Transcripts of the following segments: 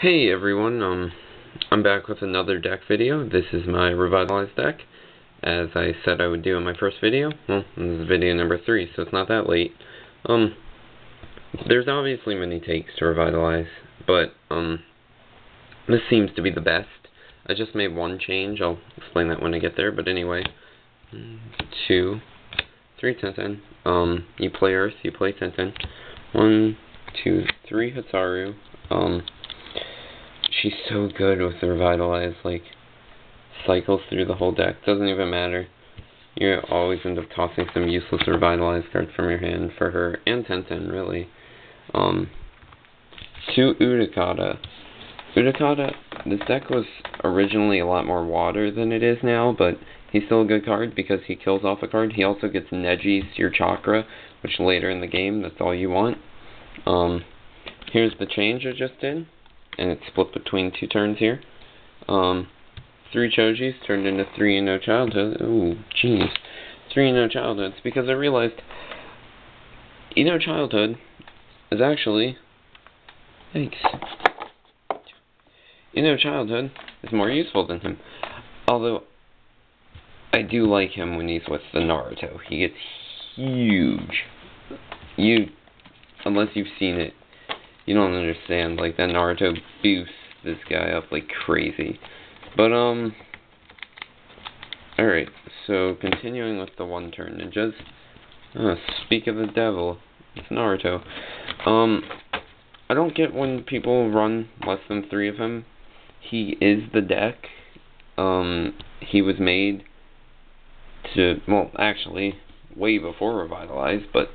Hey everyone, I'm back with another deck video. This is my Revitalize deck, as I said I would do in my first video. Well, this is video number 3, so it's not that late. There's obviously many takes to Revitalize, but, this seems to be the best. I just made one change, I'll explain that when I get there, but anyway. 2, 3, 10, 10. You play Earth, you play 10, 10. 1, 2, 3 Hatsaru. She's so good with the Revitalize, like, cycles through the whole deck. Doesn't even matter. You always end up tossing some useless Revitalize cards from your hand for her, and Tenten, really. 2 Udakata. Udakata, this deck was originally a lot more water than it is now, but he's still a good card because he kills off a card. He also gets Neji's your Chakra, which later in the game, that's all you want. Here's the change I just did. And it's split between 2 turns here. 3 Chojis turned into 3 No Childhood. Ooh, jeez. 3 No Childhoods, because I realized No Childhood is actually... Thanks. No Childhood is more useful than him. Although, I do like him when he's with the Naruto. He gets huge. Unless you've seen it, you don't understand, like, that Naruto boosts this guy up like crazy. But, alright, so continuing with the 1-turn ninjas. Speak of the devil, it's Naruto. I don't get when people run less than 3 of him. He is the deck. He was made to, well, actually, way before Revitalize, but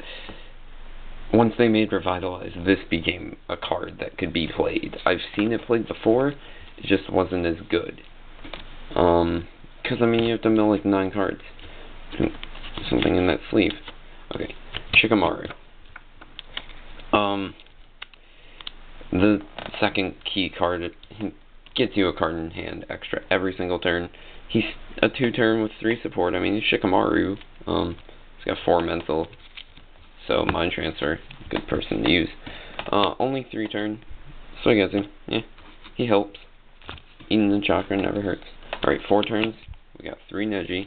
once they made Revitalize, this became a card that could be played. I've seen it played before, it just wasn't as good. Because, I mean, you have to mill like 9 cards. Something in that sleeve. Okay, Shikamaru. The second key card, he gets you a card in hand extra every single turn. He's a 2-turn with 3 support. I mean, he's Shikamaru. He's got 4 mental. So, Mind Transfer, good person to use. Only 3 turn, so I guess he helps. Eating the chakra never hurts. Alright, 4 turns, we got 3 Neji.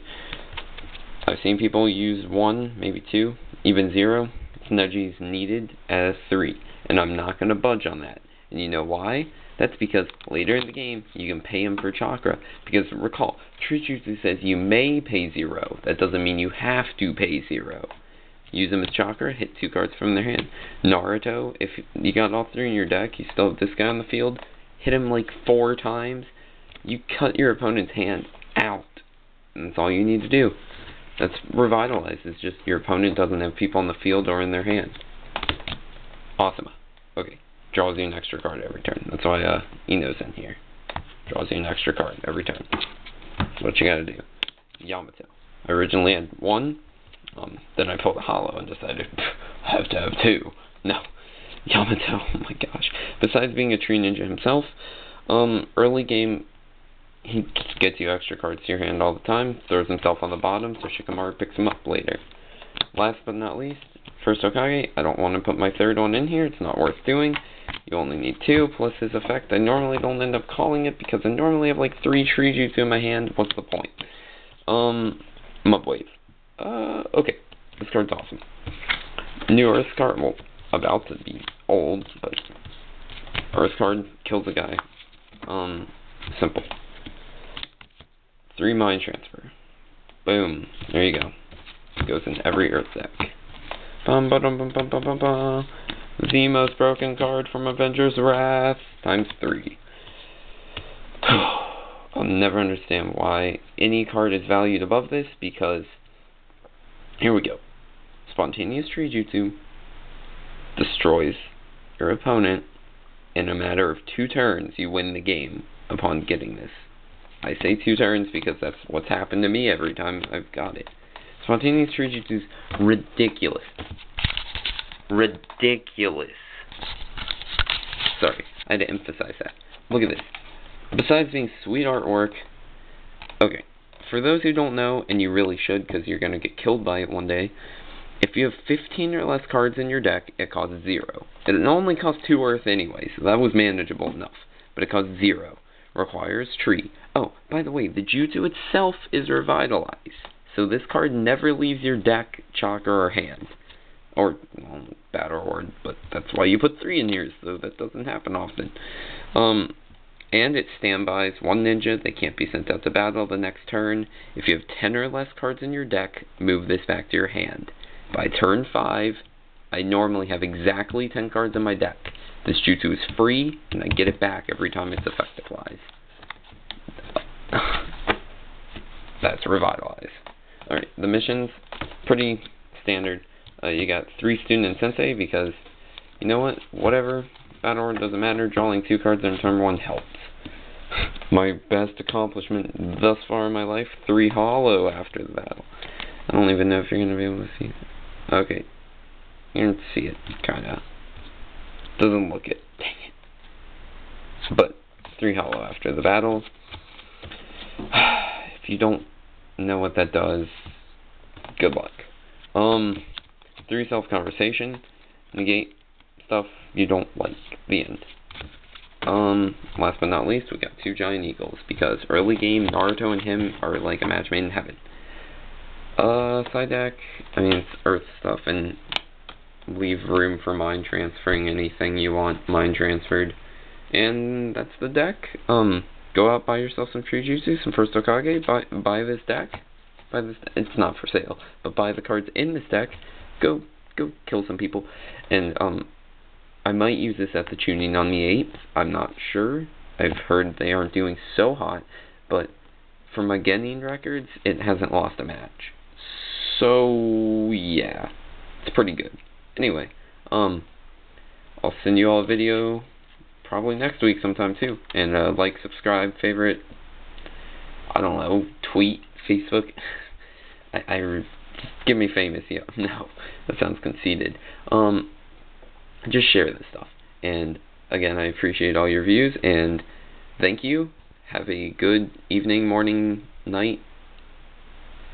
I've seen people use 1, maybe 2, even 0. Neji's needed as 3, and I'm not going to budge on that. And you know why? That's because later in the game, you can pay him for chakra. Because recall, Trujutsu says you may pay 0. That doesn't mean you have to pay 0. Use them as chakra, hit 2 cards from their hand. Naruto, if you got all 3 in your deck, you still have this guy on the field, hit him like 4 times, you cut your opponent's hand out. And that's all you need to do. That's Revitalize, it's just your opponent doesn't have people on the field or in their hand. Awesome. Okay, draws you an extra card every turn. That's why Ino's in here. Draws you an extra card every turn. That's what you gotta do. Yamato. I originally had 1. Then I pulled a hollow and decided, I have to have 2. No. Yamato, oh my gosh. Besides being a tree ninja himself, early game, he gets you extra cards to your hand all the time, throws himself on the bottom, so Shikamaru picks him up later. Last but not least, first Hokage. I don't want to put my 3rd one in here, it's not worth doing. You only need 2, plus his effect. I normally don't end up calling it, because I normally have like 3 Shrijutsu in my hand. What's the point? Mudwave. Okay, this card's awesome. New Earth card, well, about to be old, but Earth card kills a guy. Simple. 3 Mind Transfer. Boom, there you go. It goes in every Earth deck. Bum ba dum bum bum bum bum bum. The most broken card from Avengers Wrath times 3. I'll never understand why any card is valued above this, because here we go. Spontaneous Tree-Jutsu destroys your opponent in a matter of 2 turns. You win the game upon getting this. I say 2 turns because that's what's happened to me every time I've got it. Spontaneous Tree-Jutsu is ridiculous. Ridiculous. Sorry, I had to emphasize that. Look at this. Besides being sweet artwork, okay. For those who don't know, and you really should because you're going to get killed by it one day, if you have 15 or less cards in your deck, it costs 0. It only costs 2 Earth anyway, so that was manageable enough. but it costs 0. Requires tree. Oh, by the way, the jutsu itself is Revitalize. So this card never leaves your deck, chakra, or hand. Or, well, battle horde, but that's why you put 3 in here, so that doesn't happen often. And it standbys 1 ninja. They can't be sent out to battle the next turn. If you have 10 or less cards in your deck, move this back to your hand. By turn 5, I normally have exactly 10 cards in my deck. This jutsu is free, and I get it back every time its effect applies. That's Revitalize. Alright, the missions, pretty standard. You got 3 student and sensei, because, you know what, whatever, battle order doesn't matter, drawing 2 cards in turn 1 helps. My best accomplishment thus far in my life, 3 hollow after the battle. I don't even know if you're going to be able to see it. Okay, you can see it, kinda. Doesn't look it, dang it. But, 3 hollow after the battle. If you don't know what that does, good luck. 3 self-conversation, negate stuff you don't like, the end. Last but not least, we got 2 giant eagles, because early game, Naruto and him are like a match made in heaven. Side deck, I mean, it's earth stuff, and leave room for mind transferring anything you want mind transferred. And that's the deck. Go out, buy yourself some Jujutsu, some First Hokage, buy this deck. It's not for sale, but buy the cards in this deck. Go kill some people. And, I might use this at the tuning on the 8th. I'm not sure. I've heard they aren't doing so hot, but for my Genin records, it hasn't lost a match. So, yeah. It's pretty good. Anyway, I'll send you all a video probably next week sometime too. And like, subscribe, favorite, I don't know, tweet, Facebook. Give me famous, yeah. No, that sounds conceited. Just share this stuff. And again, I appreciate all your views, and thank you. Have a good evening, morning, night.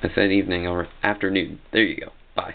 I said evening or afternoon. There you go. Bye.